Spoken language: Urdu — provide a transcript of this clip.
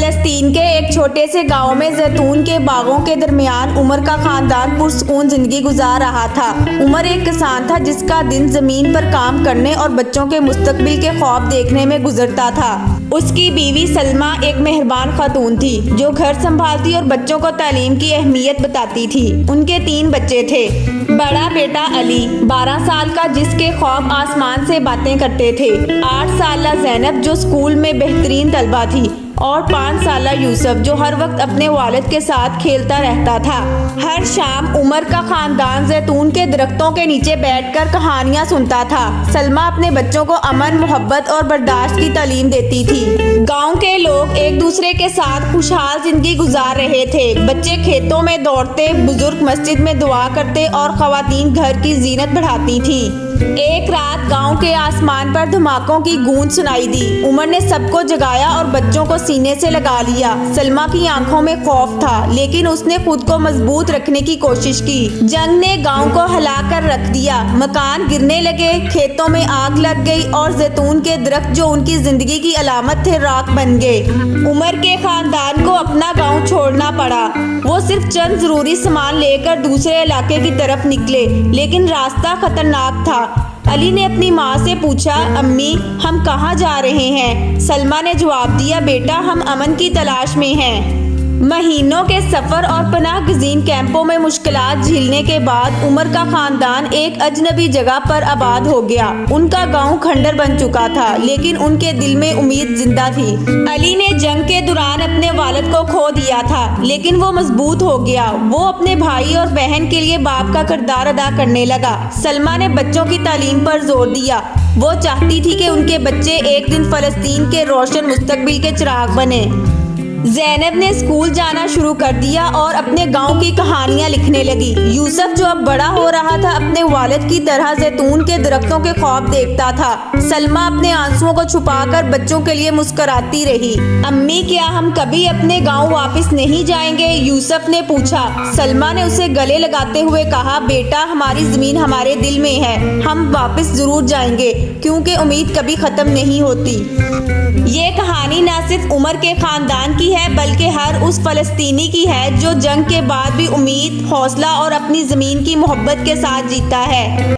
فلسطین کے ایک چھوٹے سے گاؤں میں زیتون کے باغوں کے درمیان عمر کا خاندان پرسکون زندگی گزار رہا تھا۔ عمر ایک کسان تھا جس کا دن زمین پر کام کرنے اور بچوں کے مستقبل کے خواب دیکھنے میں گزرتا تھا۔ اس کی بیوی سلمیٰ ایک مہربان خاتون تھی جو گھر سنبھالتی اور بچوں کو تعلیم کی اہمیت بتاتی تھی۔ ان کے 3 بچے تھے۔ بڑا بیٹا علی 12 سال کا جس کے خواب آسمان سے باتیں کرتے تھے، 8 سالہ زینب جو اسکول میں بہترین طالبہ تھی، اور 5 سالہ یوسف جو ہر وقت اپنے والد کے ساتھ کھیلتا رہتا تھا۔ ہر شام عمر کا خاندان زیتون کے درختوں کے نیچے بیٹھ کر کہانیاں سنتا تھا۔ سلمیٰ اپنے بچوں کو امن، محبت اور برداشت کی تعلیم دیتی تھی۔ گاؤں کے لوگ ایک دوسرے کے ساتھ خوشحال زندگی گزار رہے تھے۔ بچے کھیتوں میں دوڑتے، بزرگ مسجد میں دعا کرتے اور خواتین گھر کی زینت بڑھاتی تھیں۔ ایک رات گاؤں کے آسمان پر دھماکوں کی گونج سنائی دی۔ عمر نے سب کو جگایا اور بچوں کو سینے سے لگا لیا۔ سلمیٰ کی آنکھوں میں خوف تھا لیکن اس نے خود کو مضبوط رکھنے کی کوشش کی۔ جنگ نے گاؤں کو ہلا کر رکھ دیا، مکان گرنے لگے، کھیتوں میں آگ لگ گئی اور زیتون کے درخت جو ان کی زندگی کی علامت تھے راکھ بن گئے۔ عمر کے خاندان کو اپنا گاؤں چھوڑنا پڑا۔ وہ صرف چند ضروری سامان لے کر دوسرے علاقے کی طرف نکلے لیکن راستہ خطرناک تھا۔ علی نے اپنی ماں سے پوچھا، امی ہم کہاں جا رہے ہیں؟ سلمیٰ نے جواب دیا، بیٹا ہم امن کی تلاش میں ہیں۔ مہینوں کے سفر اور پناہ گزین کیمپوں میں مشکلات جھیلنے کے بعد عمر کا خاندان ایک اجنبی جگہ پر آباد ہو گیا۔ ان کا گاؤں کھنڈر بن چکا تھا لیکن ان کے دل میں امید زندہ تھی۔ علی نے جنگ کے دوران اپنے والد کو کھو دیا تھا لیکن وہ مضبوط ہو گیا۔ وہ اپنے بھائی اور بہن کے لیے باپ کا کردار ادا کرنے لگا۔ سلمیٰ نے بچوں کی تعلیم پر زور دیا۔ وہ چاہتی تھی کہ ان کے بچے ایک دن فلسطین کے روشن مستقبل کے چراغ بنیں۔ زینب نے اسکول جانا شروع کر دیا اور اپنے گاؤں کی کہانیاں لکھنے لگی۔ یوسف جو اب بڑا ہو رہا تھا اپنے والد کی طرح زیتون کے درختوں کے خواب دیکھتا تھا۔ سلمیٰ اپنے آنسوؤں کو چھپا کر بچوں کے لیے مسکراتی رہی۔ امی کیا ہم کبھی اپنے گاؤں واپس نہیں جائیں گے؟ یوسف نے پوچھا۔ سلمیٰ نے اسے گلے لگاتے ہوئے کہا، بیٹا ہماری زمین ہمارے دل میں ہے، ہم واپس ضرور جائیں گے کیونکہ امید کبھی ختم نہیں ہوتی۔ یہ کہانی نہ صرف عمر کے خاندان کی ہے بلکہ ہر اس فلسطینی کی ہے جو جنگ کے بعد بھی امید، حوصلہ اور اپنی زمین کی محبت کے ساتھ جیتا ہے۔